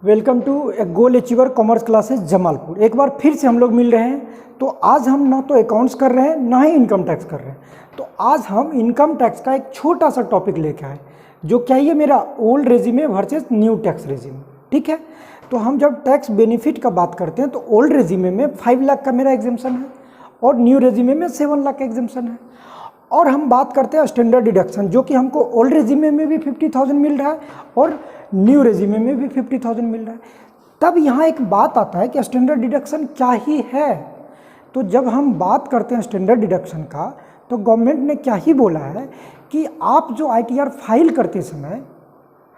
Welcome to a goal achiever commerce classes Jamalpur. एक बार फिर से हम लोग मिल रहे हैं। तो आज हम ना तो अकाउंट्स कर रहे हैं ना ही इनकम टैक्स कर रहे हैं। तो आज हम इनकम टैक्स का एक छोटा सा टॉपिक लेके आए, जो क्या है मेरा ओल्ड रेजिमे वर्सेस न्यू टैक्स रेजिमे। ठीक है, तो हम जब टैक्स बेनिफिट का बात करते हैं तो ओल्ड रेजिमे में 5 लाख का मेरा एग्जाम्पशन है और न्यू रेजिमे में 7 लाख का एग्जाम्पशन है। और हम बात करते हैं स्टैंडर्ड डिडक्शन, जो कि हमको ओल्ड रेजिमे में भी 50,000 मिल रहा है और न्यू रेजिमे में भी 50,000 मिल रहा है। तब यहाँ एक बात आता है कि स्टैंडर्ड डिडक्शन क्या ही है। तो जब हम बात करते हैं स्टैंडर्ड डिडक्शन का, तो गवर्नमेंट ने क्या ही बोला है कि आप जो ITR फाइल करते समय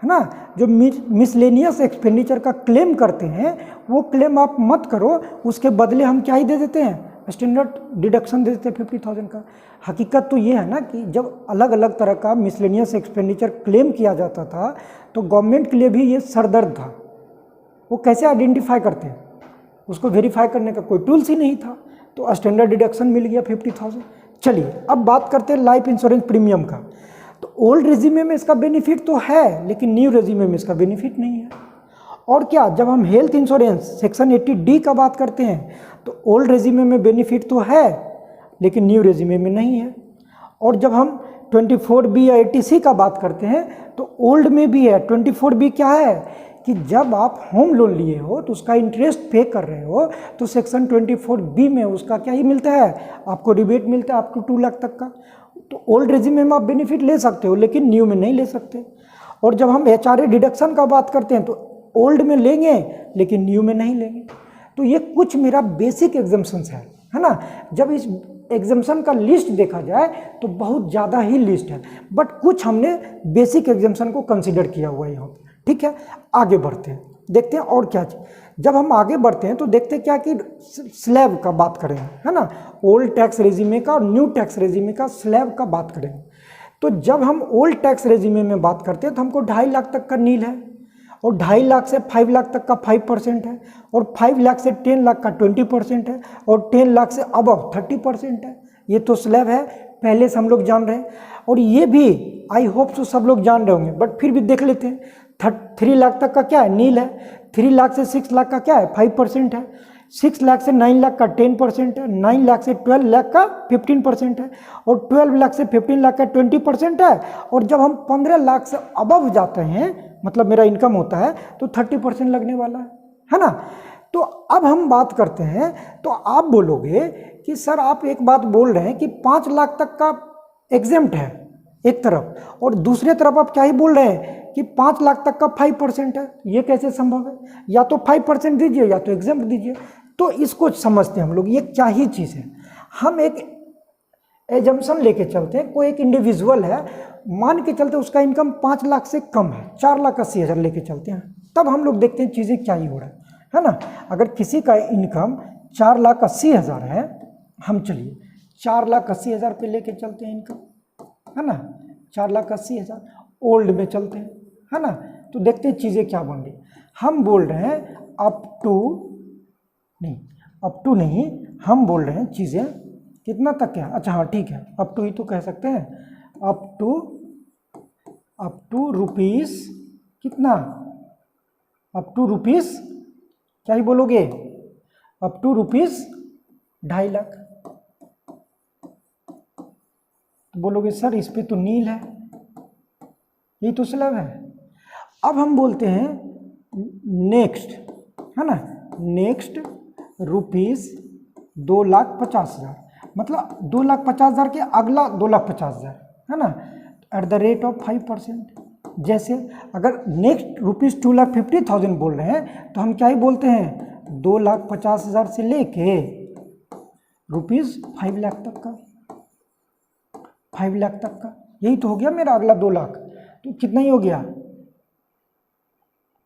है ना, जो मिसलेनियस एक्सपेंडिचर का क्लेम करते हैं वो क्लेम आप मत करो, उसके बदले हम क्या ही दे देते हैं, स्टैंडर्ड डिडक्शन दे देते हैं 50,000 का। हकीकत तो ये है ना कि जब अलग अलग तरह का मिसलेनियस एक्सपेंडिचर क्लेम किया जाता था तो गवर्नमेंट के लिए भी ये सरदर्द था। वो कैसे आइडेंटिफाई करते हैं, उसको वेरीफाई करने का कोई टूल्स ही नहीं था। तो स्टैंडर्ड डिडक्शन मिल गया 50,000। चलिए अब बात करते हैं लाइफ इंश्योरेंस प्रीमियम का। तो ओल्ड रेजिमे में इसका बेनिफिट तो है, लेकिन न्यू रेजिमे में इसका बेनिफिट नहीं है। और क्या, जब हम हेल्थ इंश्योरेंस सेक्शन 80D का बात करते हैं तो ओल्ड रेजिमे में बेनिफिट तो है लेकिन न्यू रेजिमे में नहीं है। और जब हम 24B या 80C का बात करते हैं तो ओल्ड में भी है। 24B क्या है कि जब आप होम लोन लिए हो तो उसका इंटरेस्ट पे कर रहे हो तो सेक्शन 24B में उसका क्या ही मिलता है, आपको रिबेट मिलता है अप टू 2 लाख तक का। तो ओल्ड रेजिमे में आप बेनिफिट ले सकते हो लेकिन न्यू में नहीं ले सकते। और जब हम HRA डिडक्शन का बात करते हैं तो ओल्ड में लेंगे लेकिन न्यू में नहीं लेंगे। तो ये कुछ मेरा बेसिक एग्जाम्पशंस है ना। जब इस एग्जाम्पशन का लिस्ट देखा जाए तो बहुत ज़्यादा ही लिस्ट है, बट कुछ हमने बेसिक एग्जाम्पशन को कंसिडर किया हुआ है यहाँ पे। ठीक है, आगे बढ़ते हैं, देखते हैं और क्या चीज़। जब हम आगे बढ़ते हैं तो देखते हैं क्या कि स्लैब का बात करें, है ना, ओल्ड टैक्स रेजिमे का और न्यू टैक्स रेजिमे का स्लैब का बात करें। तो जब हम ओल्ड टैक्स रेजिमे में बात करते हैं तो हमको 2.5 लाख तक का नील है और 2.5 लाख से 5 लाख तक का 5% है और 5 लाख से 10 लाख का 20% है और 10 लाख से अबव 30% है। ये तो स्लैब है, पहले से हम लोग जान रहे हैं। और ये भी आई होप तो सब लोग जान रहे होंगे, बट फिर भी देख लेते हैं। 3 लाख तक का क्या है, नील है। 3 लाख से 6 लाख का क्या है, 5% है। 6 लाख से 9 लाख का 10% है। 9 लाख से 12 लाख का 15% है और 12 लाख से 15 लाख का 20% है। और जब हम 15 लाख से अबव जाते हैं, मतलब मेरा इनकम होता है, तो 30% लगने वाला है ना। तो अब हम बात करते हैं, तो आप बोलोगे कि सर आप एक बात बोल रहे हैं कि 5 लाख तक का एग्जेम्प्ट है एक तरफ, और दूसरे तरफ आप क्या ही बोल रहे हैं कि 5 लाख तक का 5% है। ये कैसे संभव है? या तो 5% दीजिए या तो एग्जेम्प्ट दीजिए। तो इसको समझते हैं हम लोग, ये क्या ही चीज़ है। हम एक एजम्पशन लेके चलते हैं, कोई एक इंडिविजुअल है, मान के चलते उसका इनकम 5 लाख से कम है, 4,80,000 लेके चलते हैं। तब हम लोग देखते हैं चीज़ें क्या ही हो रहा है ना। अगर किसी का इनकम 4,80,000 है, हम चलिए 4,80,000 पे लेके चलते हैं इनकम, है ना। 4,80,000 ओल्ड में चलते हैं, है ना। तो देखते हैं चीज़ें क्या बन रही। हम बोल रहे हैं अप टू नहीं, हम बोल रहे हैं चीज़ें कितना तक है। अच्छा हाँ ठीक है, अप टू ही तो कह सकते हैं। अप टू रुपीस कितना, अप टू रुपीस क्या ही बोलोगे, अप टू रुपीस 2.5 लाख। तो बोलोगे सर इस पे तो नील है, यही तो स्लैब है। अब हम बोलते हैं नेक्स्ट, है ना, नेक्स्ट रुपीस 2,50,000, मतलब 2,50,000 के अगला 2,50,000, है ना, एट द रेट ऑफ 5%। जैसे अगर नेक्स्ट रुपीस 2,50,000 बोल रहे हैं तो हम क्या ही बोलते हैं, 2,50,000 से लेके रुपीस 5 लाख तक का, 5 लाख तक का, यही तो हो गया मेरा अगला 2 लाख। तो कितना ही हो गया,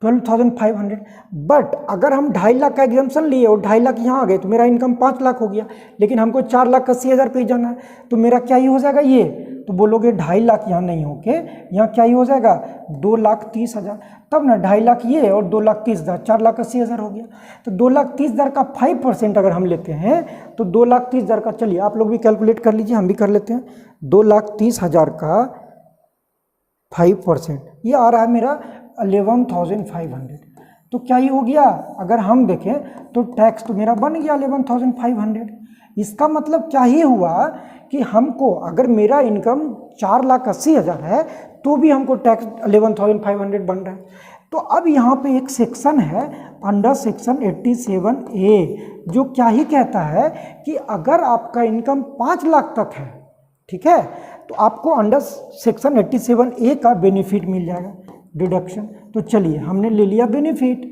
12,500। बट अगर हम 2.5 लाख का एग्जाम्पशन लिए और 2.5 लाख यहाँ आ गए तो मेरा इनकम 5 लाख हो गया, लेकिन हमको 4,80,000 पे जाना है, तो मेरा क्या ही हो जाएगा ये। तो बोलोगे 2.5 लाख यहाँ नहीं होके यहाँ क्या ही हो जाएगा, 2,30,000। तब ना 2.5 लाख ये और 2,30,000, 4,80,000 हो गया। तो 2,30,000 का 5% अगर हम लेते हैं तो 2,30,000 का, चलिए आप लोग भी कैलकुलेट कर लीजिए, हम भी कर लेते हैं। 2,30,000 का 5% ये आ रहा है मेरा 11,500। तो क्या ही हो गया, अगर हम देखें तो टैक्स तो मेरा बन गया 11,500। इसका मतलब क्या ही हुआ कि हमको अगर मेरा इनकम 4,80,000 है तो भी हमको टैक्स 11,500 बन रहा है। तो अब यहाँ पे एक सेक्शन है अंडर सेक्शन 87A जो क्या ही कहता है कि अगर आपका इनकम 5 लाख तक है, ठीक है, तो आपको अंडर सेक्शन 87A का बेनिफिट मिल जाएगा, डिडक्शन। तो चलिए हमने ले लिया बेनिफिट,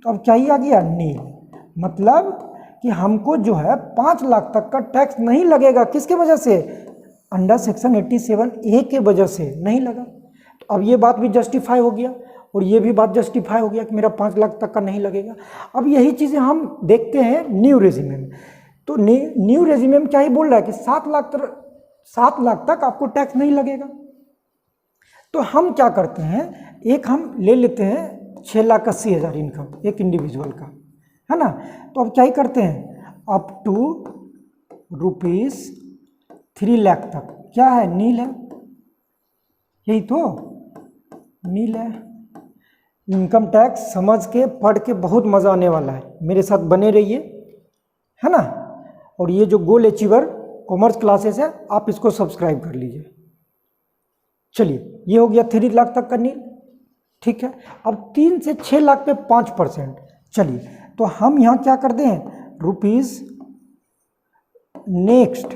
तो अब क्या ही आ गया, नील। मतलब कि हमको जो है 5 लाख तक का टैक्स नहीं लगेगा। किसके वजह से, अंडर सेक्शन 87A के वजह से नहीं लगा। तो अब ये बात भी जस्टिफाई हो गया और ये भी बात जस्टिफाई हो गया कि मेरा 5 लाख तक का नहीं लगेगा। अब यही चीज़ें हम देखते हैं न्यू रेजिमे में। तो न्यू रेजिमे में क्या ही बोल रहा है कि 7 लाख तक आपको टैक्स नहीं लगेगा। तो हम क्या करते हैं, एक हम ले लेते हैं 6,80,000 इनकम एक इंडिविजुअल का, है ना। तो अब क्या ही करते हैं, अप टू ₹3 लाख तक क्या है, नील है, यही तो नील है। इनकम टैक्स समझ के पढ़ के बहुत मज़ा आने वाला है, मेरे साथ बने रहिए, है ना। और ये जो गोल अचीवर कॉमर्स क्लासेस है आप इसको सब्सक्राइब कर लीजिए। चलिए ये हो गया 3 लाख तक का नील, ठीक है। अब 3 से 6 लाख पे 5%। चलिए तो हम यहाँ क्या कर दें, रुपीज़ नेक्स्ट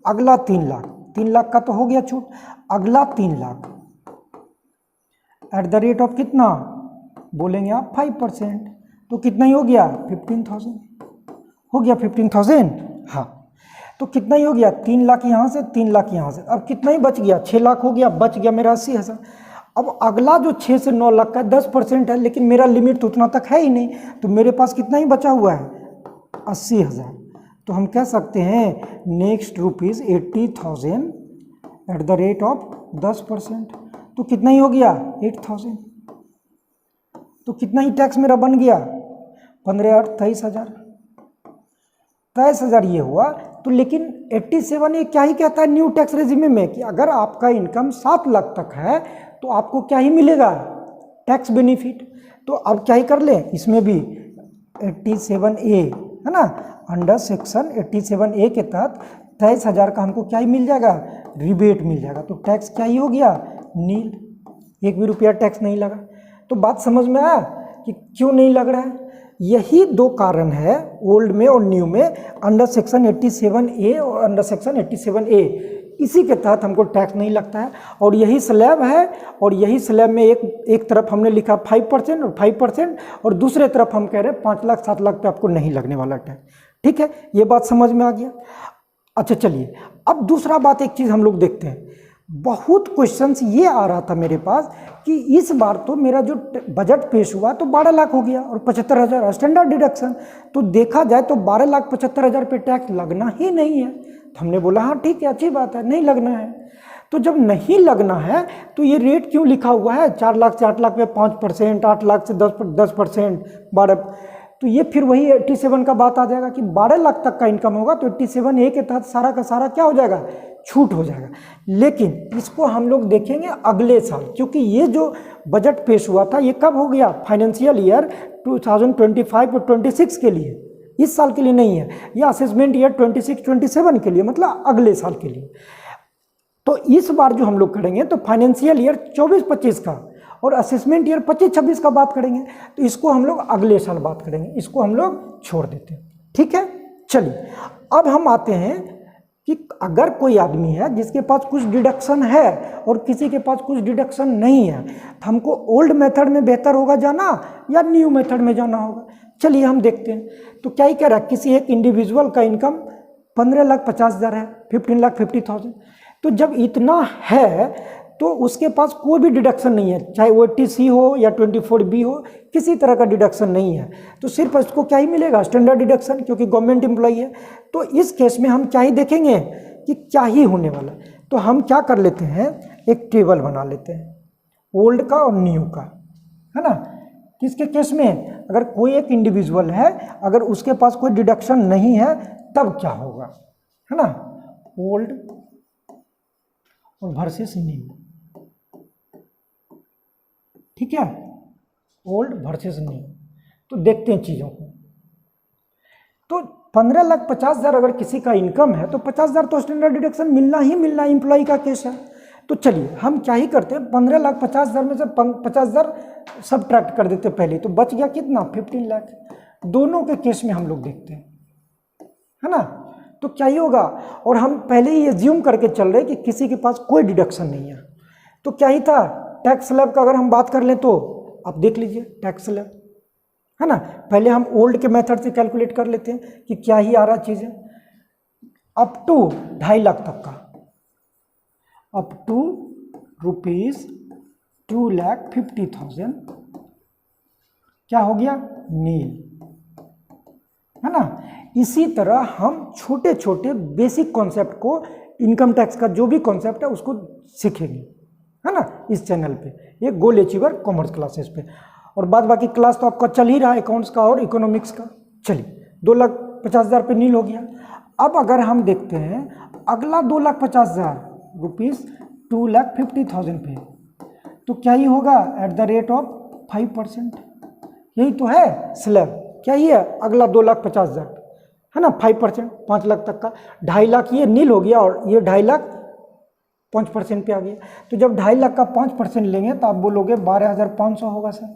अगला 3 लाख, 3 लाख का तो हो गया छूट, अगला 3 lakh at the rate of कितना बोलेंगे आप, 5%। तो कितना ही हो गया, 15,000 हो गया, 15,000। हाँ तो कितना ही हो गया, 3 लाख यहाँ से, 3 लाख यहाँ से। अब कितना ही बच गया, 6 लाख हो गया, बच गया मेरा 80,000। अब अगला जो 6 से 9 लाख का 10% है, लेकिन मेरा लिमिट तो उतना तक है ही नहीं, तो मेरे पास कितना ही बचा हुआ है, 80,000। तो हम कह सकते हैं next rupees 80,000 at the rate of 10%। तो कितना ही हो गया, 8,000। तो कितना ही टैक्स मेरा बन गया, 15 8 23,000, 23,000 ये हुआ। तो लेकिन 87 ये क्या ही कहता है न्यू टैक्स रेजिमे में कि अगर आपका इनकम 7 लाख तक है तो आपको क्या ही मिलेगा, टैक्स बेनिफिट। तो अब क्या ही कर लें, इसमें भी 87A है ना, अंडर सेक्शन 87A के तहत 23,000 का हमको क्या ही मिल जाएगा, रिबेट मिल जाएगा। तो टैक्स क्या ही हो गया, नील, 1 भी रुपया टैक्स नहीं लगा। तो बात समझ में आया कि क्यों नहीं लग रहा है। यही 2 कारण है ओल्ड में और न्यू में, अंडर सेक्शन 87A और अंडर सेक्शन 87A, इसी के तहत हमको टैक्स नहीं लगता है। और यही स्लैब है, और यही स्लैब में एक तरफ हमने लिखा 5% और 5%, और दूसरे तरफ हम कह रहे हैं 5 लाख 7 लाख पे आपको नहीं लगने वाला टैक्स। ठीक है, ये बात समझ में आ गया। अच्छा चलिए अब दूसरा बात, एक चीज़ हम लोग देखते हैं, बहुत क्वेश्चंस ये आ रहा था मेरे पास कि इस बार तो मेरा जो बजट पेश हुआ तो 12 लाख हो गया और 75,000 स्टैंडर्ड डिडक्शन, तो देखा जाए तो 12,75,000 पे टैक्स लगना ही नहीं है। तो हमने बोला हाँ ठीक है, अच्छी बात है, नहीं लगना है। तो जब नहीं लगना है तो ये रेट क्यों लिखा हुआ है, 4 लाख से 8 लाख पे 5%, 8 लाख से 10%, 12, तो ये फिर वही 87 का बात आ जाएगा कि 12 लाख तक का इनकम होगा तो 87A के तहत सारा का सारा क्या हो जाएगा, छूट हो जाएगा। लेकिन इसको हम लोग देखेंगे अगले साल, क्योंकि ये जो बजट पेश हुआ था ये कब हो गया, फाइनेंशियल ईयर 2025 और 26 के लिए, इस साल के लिए नहीं है, या असेसमेंट ईयर 26-27 के लिए, मतलब अगले साल के लिए। तो इस बार जो हम लोग करेंगे तो फाइनेंशियल ईयर 24-25 का और असेसमेंट ईयर 25-26 का बात करेंगे, तो इसको हम लोग अगले साल बात करेंगे, इसको हम लोग छोड़ देते हैं। ठीक है, चलिए अब हम आते हैं कि अगर कोई आदमी है जिसके पास कुछ डिडक्शन है और किसी के पास कुछ डिडक्शन नहीं है, तो हमको ओल्ड मेथड में बेहतर होगा जाना या न्यू मेथड में जाना होगा। चलिए हम देखते हैं। तो क्या ही कह रहा है, किसी एक इंडिविजुअल का इनकम 15,50,000 है, 15,50,000। तो जब इतना है तो उसके पास कोई भी डिडक्शन नहीं है, चाहे वो 80C हो या 24B हो, किसी तरह का डिडक्शन नहीं है। तो सिर्फ इसको क्या ही मिलेगा, स्टैंडर्ड डिडक्शन, क्योंकि गवर्नमेंट एम्प्लॉई है। तो इस केस में हम क्या ही देखेंगे कि क्या ही होने वाला है। तो हम क्या कर लेते हैं, एक टेबल बना लेते हैं ओल्ड का और न्यू का, है ना। किसके केस में, अगर कोई एक इंडिविजुअल है, अगर उसके पास कोई डिडक्शन नहीं है तब क्या होगा, है ना, ओल्ड और वर्सेस न्यू। ठीक है, ओल्ड वर्सेस न्यू। तो देखते हैं चीज़ों को। तो 15,50,000 अगर किसी का इनकम है तो 50,000 तो स्टैंडर्ड डिडक्शन मिलना ही मिलना, एम्प्लॉय का केस है। तो चलिए हम क्या ही करते हैं, 15,50,000 में से 50,000 सब्ट्रैक्ट कर देते पहले, तो बच गया कितना, 15 लाख। दोनों के केस में हम लोग देखते हैं, है ना। तो क्या ही होगा, और हम पहले ही एज्यूम करके चल रहे कि किसी के पास कोई डिडक्शन नहीं है। तो क्या ही था, टैक्स स्लैब का अगर हम बात कर लें तो आप देख लीजिए टैक्स स्लैब, है ना। पहले हम ओल्ड के मेथड से कैलकुलेट कर लेते हैं कि क्या ही आ रहा चीज़ें, अप टू 2.5 लाख तक का, अप टू ₹2,50,000 क्या हो गया, नील, है ना। इसी तरह हम छोटे छोटे बेसिक कॉन्सेप्ट को, इनकम टैक्स का जो भी कॉन्सेप्ट है उसको सीखेंगे, है ना, इस चैनल पे, ये गोल अचीवर कॉमर्स क्लासेस पे। और बाद बाकी क्लास तो आपका चल ही रहा है, अकाउंट्स का और इकोनॉमिक्स का। चलिए 2,50,000 पे नील हो गया। अब अगर हम देखते हैं अगला 2,50,000 रुपीज़ 2,50,000 पे, तो क्या ही होगा, एट द रेट ऑफ 5%, यही तो है स्लैब, क्या ही है अगला 2,50,000, है ना, 5%, 5 लाख तक का। 2.5 लाख ये नील हो गया और ये 2.5 लाख 5% पे आ गया। तो जब 2.5 लाख का 5% लेंगे तो आप बोलोगे 12,500 होगा सर।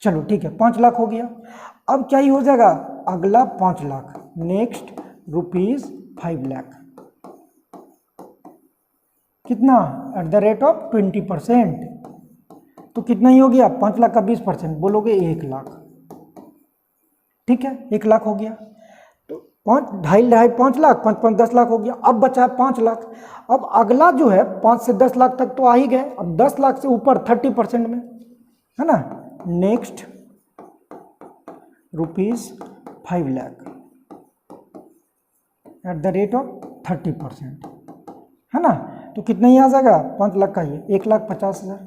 चलो ठीक है, 5 लाख हो गया। अब क्या ही हो जाएगा, अगला 5 लाख, नेक्स्ट ₹5 लाख, कितना, एट द रेट ऑफ 20%, तो कितना ही हो गया, 5 लाख का 20%, बोलोगे 1 लाख, ठीक है, 1 लाख हो गया। तो 2.5 5 लाख, 5 10 लाख हो गया। अब बचा है 5 लाख। अब अगला जो है 5 से 10 लाख तक तो आ ही गए, अब 10 लाख से ऊपर 30% में, है ना, next ₹5 lakh at the rate of 30%, है ना। तो कितना ही आ जाएगा, 5 लाख का ये 1,50,000।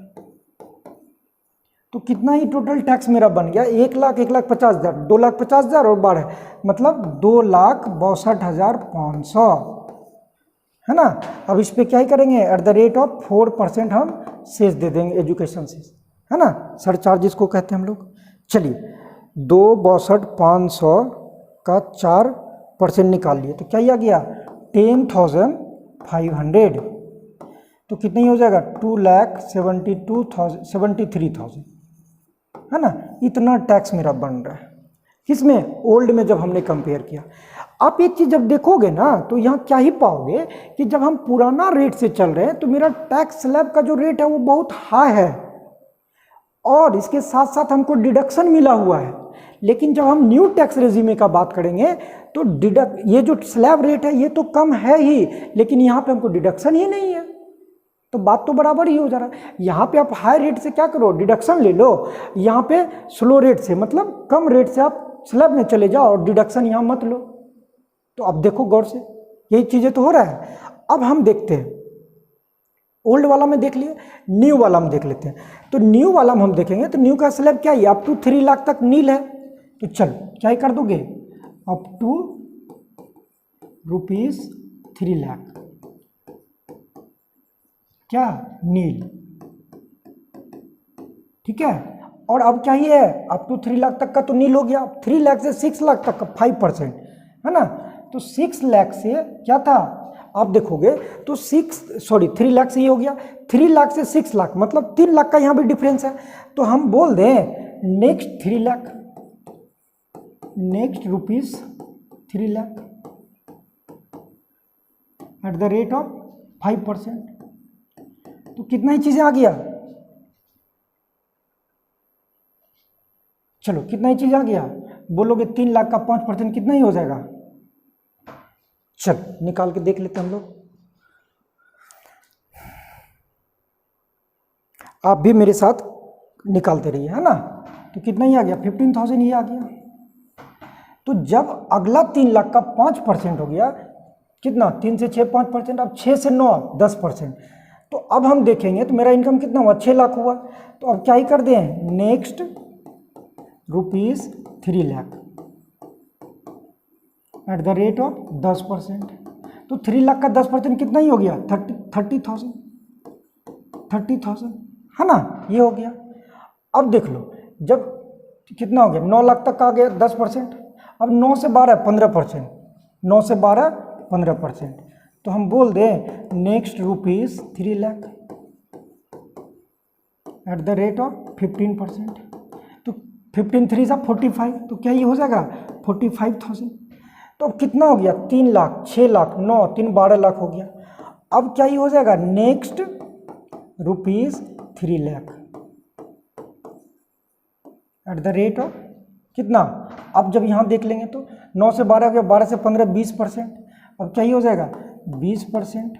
तो कितना ही टोटल टैक्स मेरा बन गया, 1 लाख 1,50,000, 2,50,000 और 12, मतलब 2,62,500, है ना। अब इस पे क्या ही करेंगे, एट द रेट ऑफ 4% हम सेस दे देंगे, एजुकेशन सेस, है ना, सरचार्ज को कहते हैं हम लोग। चलिए 2,62,500 का 4% निकाल लिए, तो क्या ही आ गया, 10,500। तो कितना ही हो जाएगा, 2,72,000 है ना। इतना टैक्स मेरा बन रहा है, किसमें, ओल्ड में जब हमने कंपेयर किया। आप एक चीज़ जब देखोगे ना तो यहाँ क्या ही पाओगे कि जब हम पुराना रेट से चल रहे हैं तो मेरा टैक्स स्लैब का जो रेट है वो बहुत हाई है, और इसके साथ साथ हमको डिडक्शन मिला हुआ है। लेकिन जब हम न्यू टैक्स रेजिमे का बात करेंगे तो ये जो स्लैब रेट है ये तो कम है ही, लेकिन यहाँ पे हमको डिडक्शन ही नहीं है, तो बात तो बराबर ही हो जा रहा है। यहाँ पे आप हाई रेट से क्या करो, डिडक्शन ले लो, यहाँ पे स्लो रेट से, मतलब कम रेट से आप स्लैब में चले जाओ और डिडक्शन यहाँ मत लो। तो अब देखो गौर से, यही चीज़ें तो हो रहा है। अब हम देखते हैं, ओल्ड वाला में देख लिए, न्यू वाला में देख लेते हैं। तो न्यू वाला में हम देखेंगे तो न्यू का स्लैब क्या है, अप टू 3 लाख तक नील है। तो चलो क्या ही कर दोगे, अप टू ₹3 लाख क्या, नील, ठीक है। और अब क्या ही है, अप टू 3 लाख तक का तो नील हो गया। 3 लाख से 6 लाख तक का 5%, है ना। तो 6 लाख से क्या था, आप देखोगे तो 3 लाख से ये हो गया, 3 लाख से 6 लाख, मतलब 3 लाख का यहाँ भी डिफरेंस है। तो हम बोल दें next 3 lakh, next ₹3 lakh at the rate of 5%। तो कितना ही चीजें आ गया, चलो कितना ही चीज आ गया, बोलोगे 3 लाख का 5% कितना ही हो जाएगा। चलो निकाल के देख लेते हैं हम लोग, आप भी मेरे साथ निकालते रहिए, है ना। तो कितना ही आ गया, 15,000 ही आ गया। तो जब अगला 3 लाख का 5% हो गया, कितना, 3 से 6 5%, अब 6 से 9 10%। तो अब हम देखेंगे तो मेरा इनकम कितना हुआ, 6 लाख हुआ। तो अब क्या ही कर दें, next ₹3 lakh at the rate of 10%। तो 3 लाख का 10% कितना ही हो गया, 30,000, है ना, ये हो गया। अब देख लो, जब कितना हो गया, 9 लाख तक का आ गया 10%। अब 9 से 12 15%, 9 से 12 15%, तो हम बोल दें next rupees 3 lakh at the rate of 15%। तो 15 3 सा 45, तो क्या ये हो जाएगा 45,000। तो अब कितना हो गया 3 लाख, 6 लाख, 9 3 12 लाख हो गया। अब क्या ये हो जाएगा next rupees 3 lakh at the rate of कितना। अब जब यहाँ देख लेंगे तो 9 से 12 हो गया, 12 से 15 20%। अब क्या ही हो जाएगा 20%,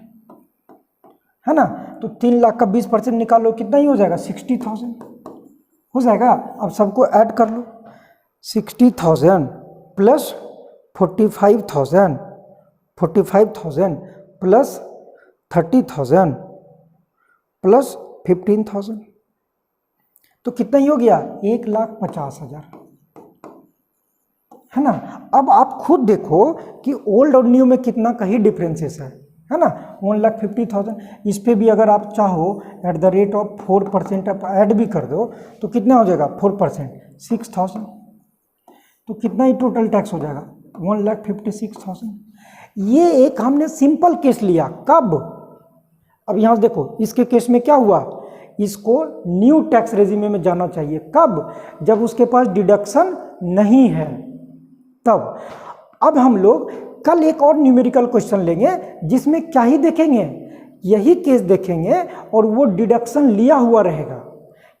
है ना। तो 3 लाख का 20% निकालो, कितना ही हो जाएगा 60,000 हो जाएगा। अब सबको ऐड कर लो, 60,000 प्लस 45,000 प्लस 30,000 प्लस 15,000, तो कितना ही हो गया 1,50,000, है ना। अब आप खुद देखो कि ओल्ड और न्यू में कितना का ही डिफरेंसेस है ना। 1,50,000, इस पे भी अगर आप चाहो एट द रेट ऑफ 4% आप ऐड भी कर दो तो कितना हो जाएगा 4% 6,000, तो कितना ही टोटल टैक्स हो जाएगा 1,56,000। ये एक हमने सिंपल केस लिया, कब। अब यहाँ से देखो इसके केस में क्या हुआ, इसको न्यू टैक्स रेजिमे में जाना चाहिए, कब, जब उसके पास डिडक्शन नहीं है तब। अब हम लोग कल एक और न्यूमेरिकल क्वेश्चन लेंगे जिसमें क्या ही देखेंगे, यही केस देखेंगे और वो डिडक्शन लिया हुआ रहेगा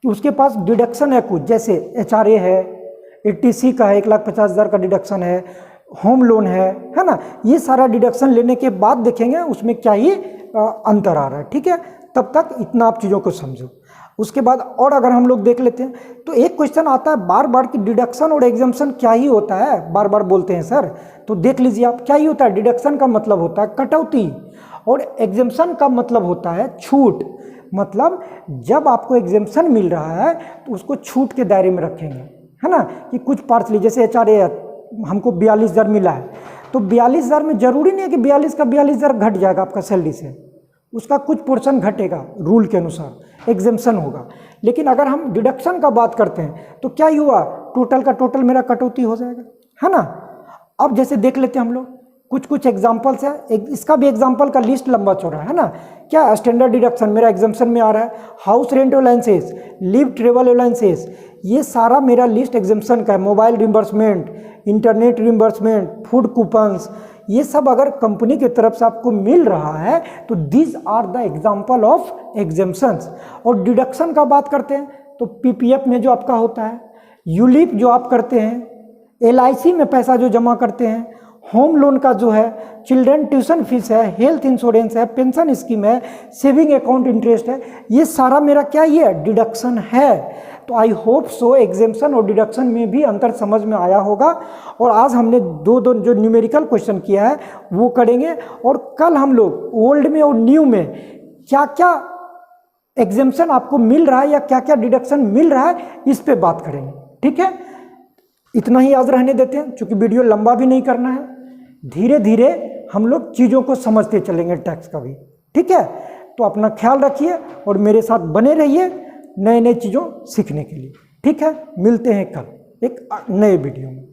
कि उसके पास डिडक्शन है कुछ, जैसे HRA है, ATC का है 1,50,000 का डिडक्शन है, होम लोन है ना। ये सारा डिडक्शन लेने के बाद देखेंगे उसमें क्या ही अंतर आ रहा है, ठीक है। तब तक इतना आप चीज़ों को समझो। उसके बाद और अगर हम लोग देख लेते हैं तो एक क्वेश्चन आता है बार बार कि डिडक्शन और एग्जम्पशन क्या ही होता है, बार बार बोलते हैं सर। तो देख लीजिए आप, क्या ही होता है, डिडक्शन का मतलब होता है कटौती और एग्जम्पशन का मतलब होता है छूट। मतलब जब आपको एग्जम्पशन मिल रहा है तो उसको छूट के दायरे में रखेंगे, है ना। कि कुछ पार्सली जैसे HRA हमको 42,000 मिला है, तो 42,000 में जरूरी नहीं है कि 42 का 42,000 घट जाएगा आपका सैलरी से, उसका कुछ पोर्शन घटेगा रूल के अनुसार, एग्जेम्पशन होगा। लेकिन अगर हम डिडक्शन का बात करते हैं तो क्या ही हुआ, टोटल का टोटल मेरा कटौती हो जाएगा, है ना। अब जैसे देख लेते हैं हम लोग कुछ एग्जांपल्स है, इसका भी एग्जांपल का लिस्ट लंबा चौड़ा है ना। क्या स्टैंडर्ड डिडक्शन मेरा एग्जेम्पशन में आ रहा है, house rent allowances, leave travel allowances, ये सारा मेरा लिस्ट एग्जेम्पशन का है। Mobile reimbursement, internet reimbursement, food coupons, ये सब अगर कंपनी की तरफ से आपको मिल रहा है तो this are the example of exemptions. और डिडक्शन का बात करते हैं तो PPF में जो आपका होता है, यूलिप जो आप करते हैं, LIC में पैसा जो जमा करते हैं, होम लोन का जो है, चिल्ड्रन ट्यूशन फीस है, हेल्थ इंश्योरेंस है, पेंशन स्कीम है, सेविंग अकाउंट इंटरेस्ट है, ये सारा मेरा क्या ही है, डिडक्शन है। तो आई होप सो एग्जेम्पशन और डिडक्शन में भी अंतर समझ में आया होगा। और आज हमने दो जो न्यूमेरिकल क्वेश्चन किया है वो करेंगे, और कल हम लोग ओल्ड में और न्यू में क्या क्या एग्जेम्पशन आपको मिल रहा है या क्या क्या डिडक्शन मिल रहा है इस पे बात करेंगे, ठीक है। इतना ही आज रहने देते हैं, क्योंकि वीडियो लंबा भी नहीं करना है। धीरे धीरे हम लोग चीज़ों को समझते चलेंगे टैक्स का भी, ठीक है। तो अपना ख्याल रखिए और मेरे साथ बने रहिए नए नए चीज़ों सीखने के लिए, ठीक है। मिलते हैं कल एक नए वीडियो में।